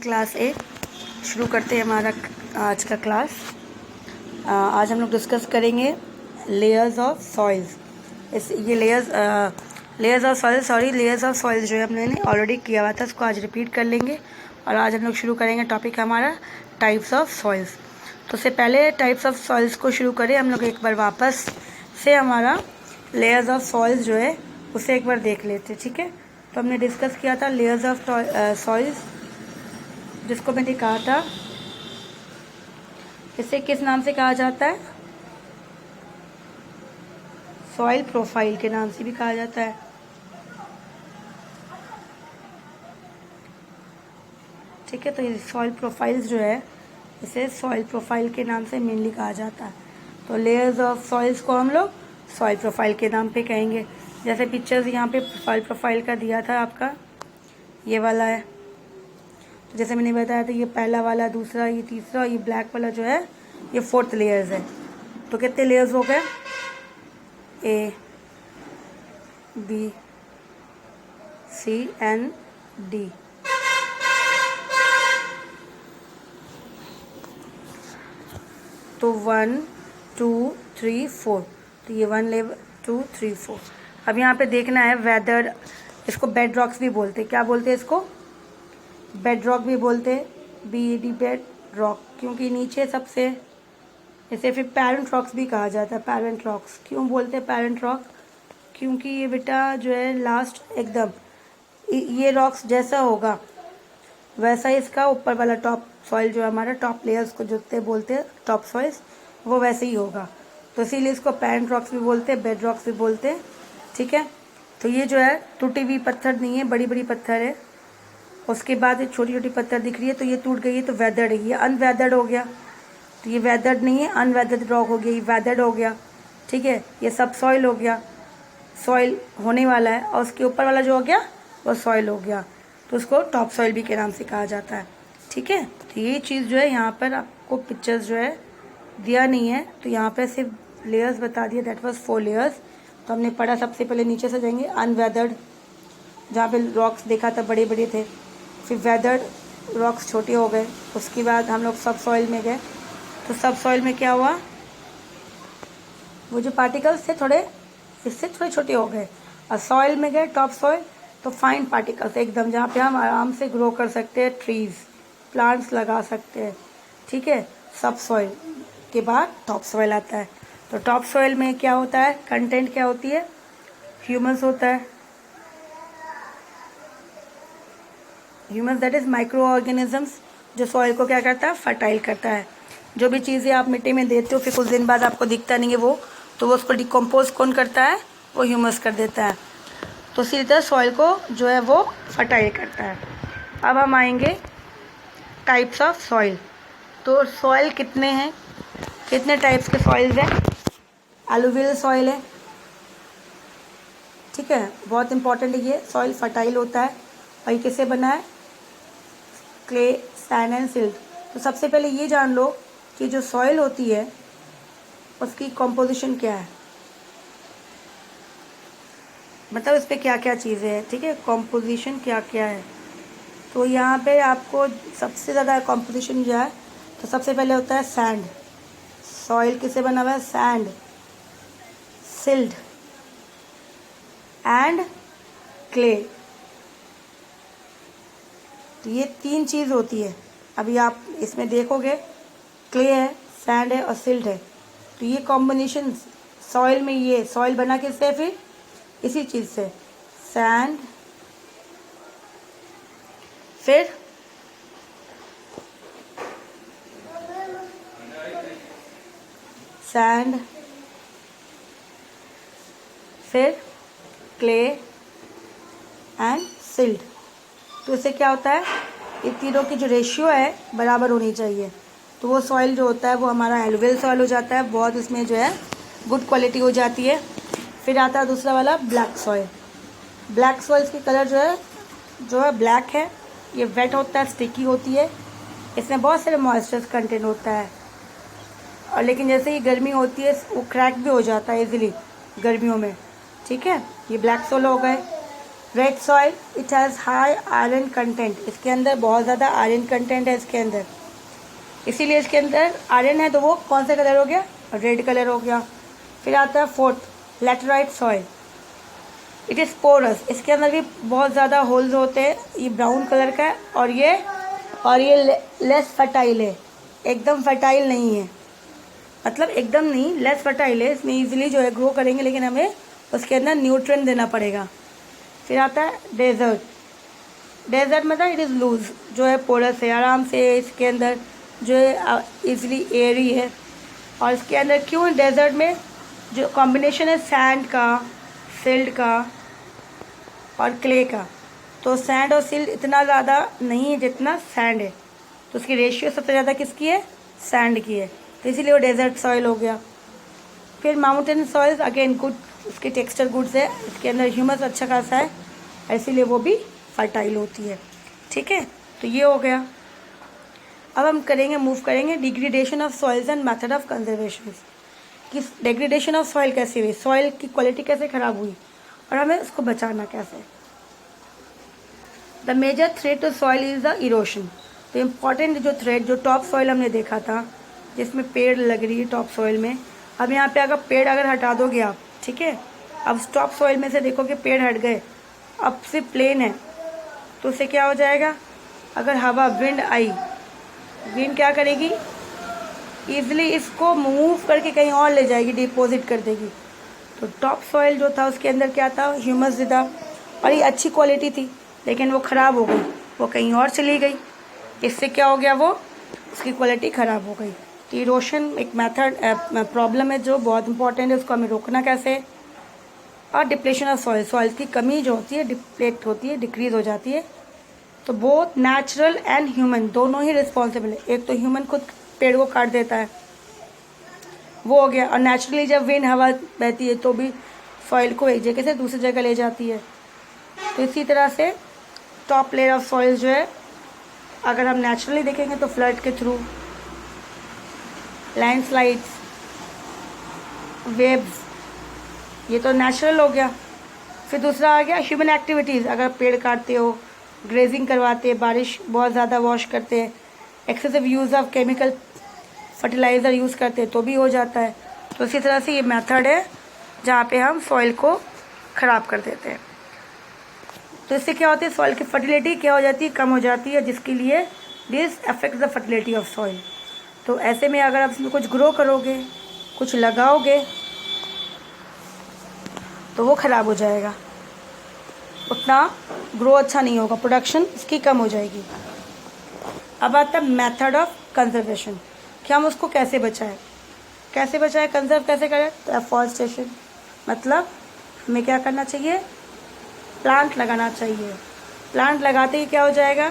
Class 8 शुरू करते हैं हमारा आज का क्लास। आज हम लोग डिस्कस करेंगे लेयर्स ऑफ सॉइल्स। ये लेयर्स ऑफ सॉइल्स जो है हमने ऑलरेडी किया हुआ था, उसको आज रिपीट कर लेंगे। और आज हम लोग शुरू करेंगे टॉपिक हमारा टाइप्स ऑफ सॉइल्स। तो उससे पहले टाइप्स ऑफ सॉइल्स को शुरू करें हम लोग एक बार वापस से हमारा लेयर्स ऑफ सॉइल्स जो है उसे एक बार देख लेते हैं, ठीक है। तो हमने डिस्कस किया था लेयर्स ऑफ सॉइल्स, जिसको मैंने कहा था इसे किस नाम से कहा जाता है, सॉइल प्रोफाइल के नाम से भी कहा जाता है, ठीक है। तो ये सॉइल प्रोफाइल्स जो है इसे सॉइल प्रोफाइल के नाम से मेनली कहा जाता है। तो लेयर्स ऑफ सॉइल्स को हम लोग सॉइल प्रोफाइल के नाम पे कहेंगे। जैसे पिक्चर्स यहाँ पे सॉइल प्रोफाइल का दिया था, आपका ये वाला है। तो जैसे मैंने बताया था, ये पहला वाला, दूसरा, ये तीसरा, ये ब्लैक वाला जो है ये 4th लेयर्स है। तो कितने लेयर्स हो गए, A, B, C and D। तो 1 2 3 4, तो ये 1 लेवल 2 3 4। अब यहाँ पे देखना है वेदर, इसको बेड रॉक्स भी बोलते हैं। क्या बोलते हैं इसको, बेड रॉक भी बोलते हैं, BED बेड रॉक, क्योंकि नीचे सबसे, इसे फिर पैरेंट रॉक्स भी कहा जाता है। पैरेंट रॉक्स क्यों बोलते हैं पैरेंट रॉक, क्योंकि ये बेटा जो है लास्ट एकदम ये रॉक्स जैसा होगा वैसा ही इसका ऊपर वाला टॉप सॉइल जो है हमारा टॉप लेयर्स को जो बोलते हैं टॉप सॉइल्स, वो वैसे ही होगा। तो इसीलिए इसको पैरेंट रॉक्स भी बोलते हैं, बेड रॉक्स भी बोलते हैं, ठीक है। तो ये जो है टूटी हुई पत्थर नहीं है, बड़ी बड़ी पत्थर है। उसके बाद एक छोटी छोटी पत्थर दिख रही है, तो ये टूट गई है, तो वेदर्ड है। ये अनवेदर्ड हो गया, तो ये वेदर्ड नहीं है, अनवेदर्ड रॉक हो गया, ये वेदर्ड हो गया, ठीक है। ये सब सॉइल हो गया, सॉइल होने वाला है, और उसके ऊपर वाला जो हो गया वो सॉइल हो गया, तो उसको टॉप सॉइल भी के नाम से कहा जाता है, ठीक है। तो ये चीज़ जो है यहाँ पर आपको पिक्चर्स जो है दिया नहीं है, तो यहाँ पर सिर्फ लेयर्स बता दिया, दैट वाज 4 लेयर्स। तो हमने पढ़ा, सबसे पहले नीचे से जाएंगे अनवेदर्ड, जहाँ पे रॉक्स देखा था बड़े बड़े थे, फिर वेदर्ड रॉक्स छोटे हो गए, उसके बाद हम लोग सब सॉइल में गए। तो सब सॉइल में क्या हुआ, वो जो पार्टिकल्स थे थोड़े इससे थोड़े छोटे हो गए, और सॉइल में गए टॉप सॉइल, तो फाइन पार्टिकल्स एकदम, जहाँ पे हम आराम से ग्रो कर सकते हैं, ट्रीज प्लांट्स लगा सकते हैं, ठीक है। सब सॉइल के बाद टॉप सॉइल आता है। तो टॉप सॉइल में क्या होता है, कंटेंट क्या होती है, ह्यूमस होता है। Humus that is micro organisms, जो सॉइल को क्या करता है, फर्टाइल करता है। जो भी चीज़ें आप मिट्टी में देते हो फिर कुछ दिन बाद आपको दिखता नहीं है वो, तो वो उसको डिकम्पोज कौन करता है, वो ह्यूमस कर देता है। तो इसी तरह सॉइल को जो है वो फर्टाइल करता है। अब हम आएंगे टाइप्स ऑफ सॉइल। तो सॉइल कितने हैं, कितने टाइप्स के सॉइल्स हैं। एलुवियल सॉइल है, ठीक है, बहुत इंपॉर्टेंट है ये। सॉइल फर्टाइल होता है, और ये किससे बना है, क्ले, सैंड एंड सिल्ट। तो सबसे पहले ये जान लो कि जो सॉइल होती है उसकी कॉम्पोजिशन क्या है, मतलब इस पर क्या क्या चीज़ें हैं, ठीक है, कॉम्पोजिशन क्या क्या है। तो यहाँ पे आपको सबसे ज़्यादा कॉम्पोजिशन जो है, तो सबसे पहले होता है सैंड। सॉइल किससे बना हुआ है, सैंड, सिल्ट एंड क्ले। तो ये 3 चीज़ होती है। अभी आप इसमें देखोगे क्ले है, सैंड है और सिल्ट है। तो ये कॉम्बिनेशन सॉइल में, ये सॉइल बना किससे, फिर इसी चीज़ से, सैंड, फिर सैंड, फिर क्ले एंड सिल्ट। तो इससे क्या होता है, ये तीनों की जो रेशियो है बराबर होनी चाहिए। तो वो सॉइल जो होता है वो हमारा एलुवियल सॉइल हो जाता है, बहुत इसमें जो है गुड क्वालिटी हो जाती है। फिर आता है दूसरा वाला ब्लैक सॉइल। ब्लैक सॉइल्स की कलर जो है ब्लैक है, ये वेट होता है, स्टिकी होती है, इसमें बहुत सारे मॉइस्चर कंटेंट होता है। और लेकिन जैसे ही गर्मी होती है वो क्रैक भी हो जाता है इजीली गर्मियों में, ठीक है। ये ब्लैक सॉइल हो गए। Red soil it has high iron content, इसके अंदर बहुत ज़्यादा आयरन कंटेंट है इसके अंदर, इसीलिए इसके अंदर आयरन है, तो वो कौन सा कलर हो गया, रेड कलर हो गया। फिर आता है fourth laterite soil, it is porous, इसके अंदर भी बहुत ज़्यादा होल्स होते हैं, ये ब्राउन कलर का है और ये लेस फर्टाइल है, एकदम फर्टाइल नहीं है, मतलब एकदम नहीं, लेस फर्टाइल है, इसमें ईजिली जो है ग्रो करेंगे, लेकिन हमें उसके अंदर न्यूट्रिएंट देना पड़ेगा। फिर आता है डेजर्ट, डेजर्ट मतलब इट इज़ लूज, जो है पोरस है, आराम से इसके अंदर जो है ईजिली एयरी है। और इसके अंदर क्यों डेजर्ट में जो कॉम्बिनेशन है सैंड का, सिल्ट का और क्ले का, तो सैंड और सिल्ट इतना ज़्यादा नहीं है जितना सैंड है, तो उसकी रेशियो सबसे ज़्यादा किसकी है, सैंड की है, तो इसीलिए वो डेजर्ट सॉइल हो गया। फिर माउंटेन सॉइल्स अगेन गुड, उसके टेक्सचर गुड्स है, इसके अंदर ह्यूमस अच्छा खासा है, इसीलिए वो भी फर्टाइल होती है। ठीक है, तो ये हो गया। अब हम मूव करेंगे degradation of soils and method of conservation, कि डिग्रेडेशन ऑफ सॉइल कैसे हुई, सॉइल की क्वालिटी कैसे ख़राब हुई और हमें उसको बचाना कैसे। The major threat to soil is the erosion, तो इम्पॉर्टेंट जो थ्रेट, जो टॉप सॉइल हमने देखा था जिसमें पेड़ लग रही है टॉप सॉइल में, अब यहाँ पे अगर पेड़ अगर हटा दोगे आप, ठीक है, अब टॉप सॉइल में से देखो कि पेड़ हट गए, अब सिर्फ प्लेन है, तो उससे क्या हो जाएगा, अगर हवा विंड आई, विंड क्या करेगी, ईजिली इसको मूव करके कहीं और ले जाएगी, डिपॉजिट कर देगी। तो टॉप सॉइल जो था उसके अंदर क्या था, ह्यूमस था, और ये अच्छी क्वालिटी थी, लेकिन वो ख़राब हो गई, वो कहीं और चली गई, इससे क्या हो गया, वो उसकी क्वालिटी ख़राब हो गई। तो इरोशन एक मेथड प्रॉब्लम है जो बहुत इंपॉर्टेंट है, उसको हमें रोकना कैसे। और डिप्लेशन ऑफ सॉइल, सॉइल की कमी जो होती है, डिप्लेट होती है, डिक्रीज हो जाती है। तो बोथ नेचुरल एंड ह्यूमन दोनों ही रिस्पॉन्सिबल है, एक तो ह्यूमन खुद पेड़ को काट देता है, वो हो गया, और नेचुरली जब विंड हवा बहती है तो भी सॉइल को एक जगह से दूसरी जगह ले जाती है। तो इसी तरह से टॉप लेयर ऑफ सॉइल जो है, अगर हम नेचुरली देखेंगे तो फ्लड के थ्रू, लैंडस्लाइड्स, वेव्स, ये तो नेचुरल हो गया। फिर दूसरा आ गया ह्यूमन एक्टिविटीज़, अगर पेड़ काटते हो, ग्रेजिंग करवाते, बारिश बहुत ज़्यादा वॉश करते हैं, excessive use of chemical fertiliser use करते हैं तो भी हो जाता है। तो इसी तरह से ये मेथड है जहाँ पे हम सॉइल को ख़राब कर देते हैं। तो इससे क्या होता है, सॉइल की फर्टिलिटी क्या हो जाती है, कम हो जाती है, जिसके लिए this affect the fertility of soil. तो ऐसे में अगर आप इसमें कुछ ग्रो करोगे, कुछ लगाओगे, तो वो ख़राब हो जाएगा, उतना ग्रो अच्छा नहीं होगा, प्रोडक्शन इसकी कम हो जाएगी। अब आता है मेथड ऑफ कंजर्वेशन, कि हम उसको कैसे बचाएं, कंजर्व कैसे करें। तो एफॉरेस्टेशन, मतलब हमें क्या करना चाहिए, प्लांट लगाना चाहिए। प्लांट लगाते ही क्या हो जाएगा,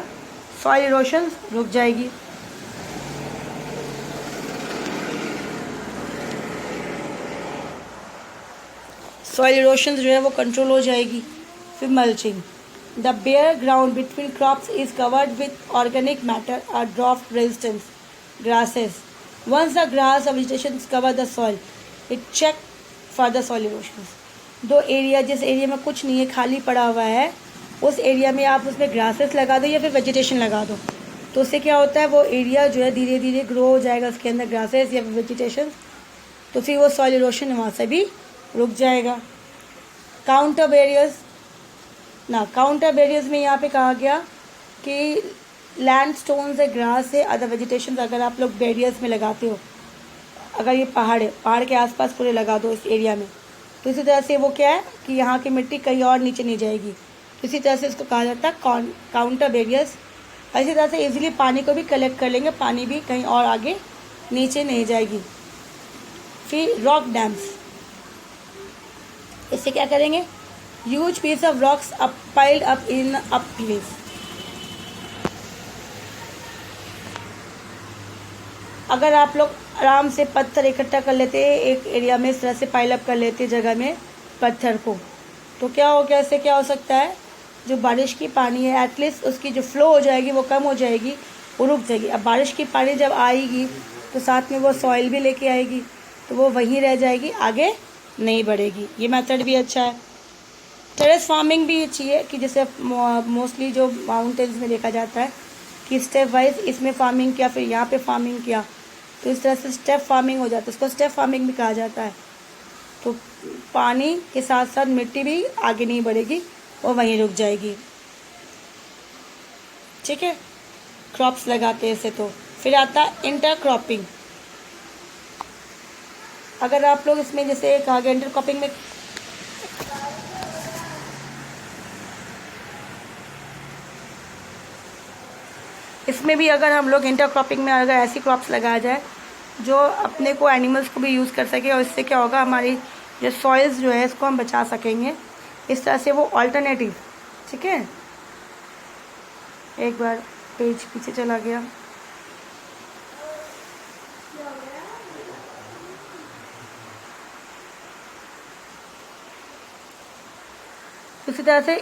सॉइल इरोशन रुक जाएगी। सॉइल इरोशन जो है वो कंट्रोल हो जाएगी। फिर mulching, the bare ground between crops is covered with organic matter और drought resistance grasses. Once the grass or vegetation cover the soil, it check for the soil erosions. दो area, जिस area में कुछ नहीं है, खाली पड़ा हुआ है, उस एरिया में आप उसमें ग्रासेस लगा दो या फिर वेजिटेशन लगा दो, तो उससे क्या होता है, वो एरिया जो है धीरे धीरे ग्रो हो जाएगा, उसके अंदर ग्रासेस या वेजिटेशन, तो फिर वो सॉइल इरोशन वहाँ से भी रुक जाएगा। काउंटर बैरियर्स में यहाँ पे कहा गया कि लैंड स्टोन्स है, ग्रास है, अदर वेजिटेशन अगर आप लोग बैरियर्स में लगाते हो, अगर ये पहाड़ है, पहाड़ के आसपास पूरे लगा दो इस एरिया में, तो इसी तरह से वो क्या है कि यहाँ की मिट्टी कहीं और नीचे नहीं जाएगी, तो इसी तरह से इसको कहा जाता है काउंटर बैरियर्स। इसी तरह से इजीली पानी को भी कलेक्ट कर लेंगे, पानी भी कहीं और आगे नीचे नहीं जाएगी। फिर रॉक डैम्स, इससे क्या करेंगे, huge piece of rocks piled up in up place, अगर आप लोग आराम से पत्थर इकट्ठा कर लेते हैं एक एरिया में, इस तरह से पाइल अप कर लेते हैं जगह में पत्थर को, तो क्या हो गया, इससे क्या हो सकता है, जो बारिश की पानी है एटलीस्ट उसकी जो फ्लो हो जाएगी वो कम हो जाएगी, वो रुक जाएगी। अब बारिश की पानी जब आएगी तो साथ में वो सॉइल भी लेके आएगी, तो वो वहीं रह जाएगी, आगे नहीं बढ़ेगी। ये मेथड भी अच्छा है। टेरेस फार्मिंग भी चाहिए कि जैसे मोस्टली जो माउंटेन्स में देखा जाता है कि स्टेप वाइज इसमें फार्मिंग किया, फिर यहाँ पे फार्मिंग किया, तो इस तरह से स्टेप फार्मिंग हो जाता है। इसको स्टेप फार्मिंग भी कहा जाता है। तो पानी के साथ साथ मिट्टी भी आगे नहीं बढ़ेगी और वहीं रुक जाएगी। ठीक है, क्रॉप्स लगाते हैं इसे। तो फिर आता है इंटरक्रॉपिंग। अगर आप लोग इसमें जैसे कहा गया इंटरक्रॉपिंग में इसमें भी अगर हम लोग इंटरक्रॉपिंग में अगर ऐसी क्रॉप्स लगाया जाए जो अपने को एनिमल्स को भी यूज़ कर सके, और इससे क्या होगा हमारी जो सॉइल्स जो है इसको हम बचा सकेंगे। इस तरह से वो ऑल्टरनेटिव। ठीक है, एक बार पेज पीछे चला गया। इसी तरह से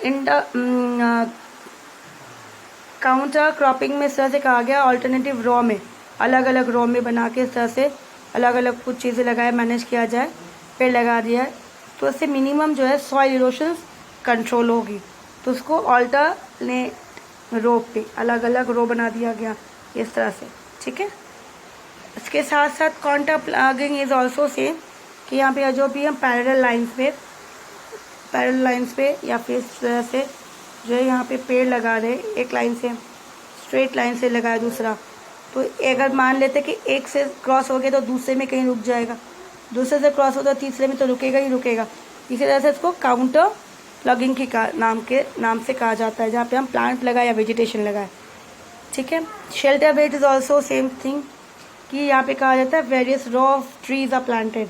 काउंटर क्रॉपिंग में इस तरह से कहा गया ऑल्टरनेटिव रॉ में, अलग अलग रॉ में बना के इस तरह से अलग अलग कुछ चीज़ें लगाए, मैनेज किया जाए, पेड़ लगा दिया है, तो इससे मिनिमम जो है सॉइल इरोशन कंट्रोल होगी। तो उसको ऑल्टरनेट रो पे अलग अलग रो बना दिया गया इस तरह से। ठीक है, इसके साथ साथ counter plugging is also same कि यहाँ पे जो भी हम पैरेलल लाइन्स पे या फिर इस तरह से जो है यहाँ पे पेड़ लगा रहे, एक लाइन से स्ट्रेट लाइन से लगाया दूसरा, तो अगर मान लेते कि एक से क्रॉस हो गया तो दूसरे में कहीं रुक जाएगा, दूसरे से क्रॉस हो तो तीसरे में तो रुकेगा ही रुकेगा। इसी तरह से इसको काउंटर प्लगिंग की नाम से कहा जाता है, जहाँ पे हम प्लांट लगाए या वेजिटेशन लगाए। ठीक है, shelter bed is also same thing कि यहाँ पे कहा जाता है various row of trees are planted.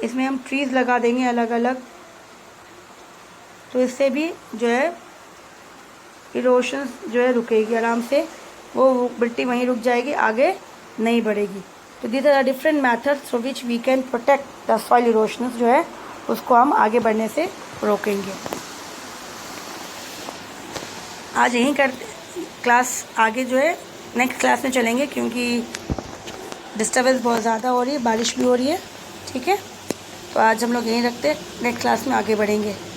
इसमें हम ट्रीज लगा देंगे अलग अलग, तो इससे भी जो है इरोशन जो है रुकेगी आराम से, वो मिट्टी वहीं रुक जाएगी, आगे नहीं बढ़ेगी। तो these are different methods through which we can protect the soil erosion जो है उसको हम आगे बढ़ने से रोकेंगे। आज यहीं करते क्लास, आगे जो है नेक्स्ट क्लास में चलेंगे क्योंकि डिस्टर्बेंस बहुत ज़्यादा हो रही है, बारिश भी हो रही है। ठीक है, तो आज हम लोग यहीं रखते हैं, नेक्स्ट क्लास में आगे बढ़ेंगे।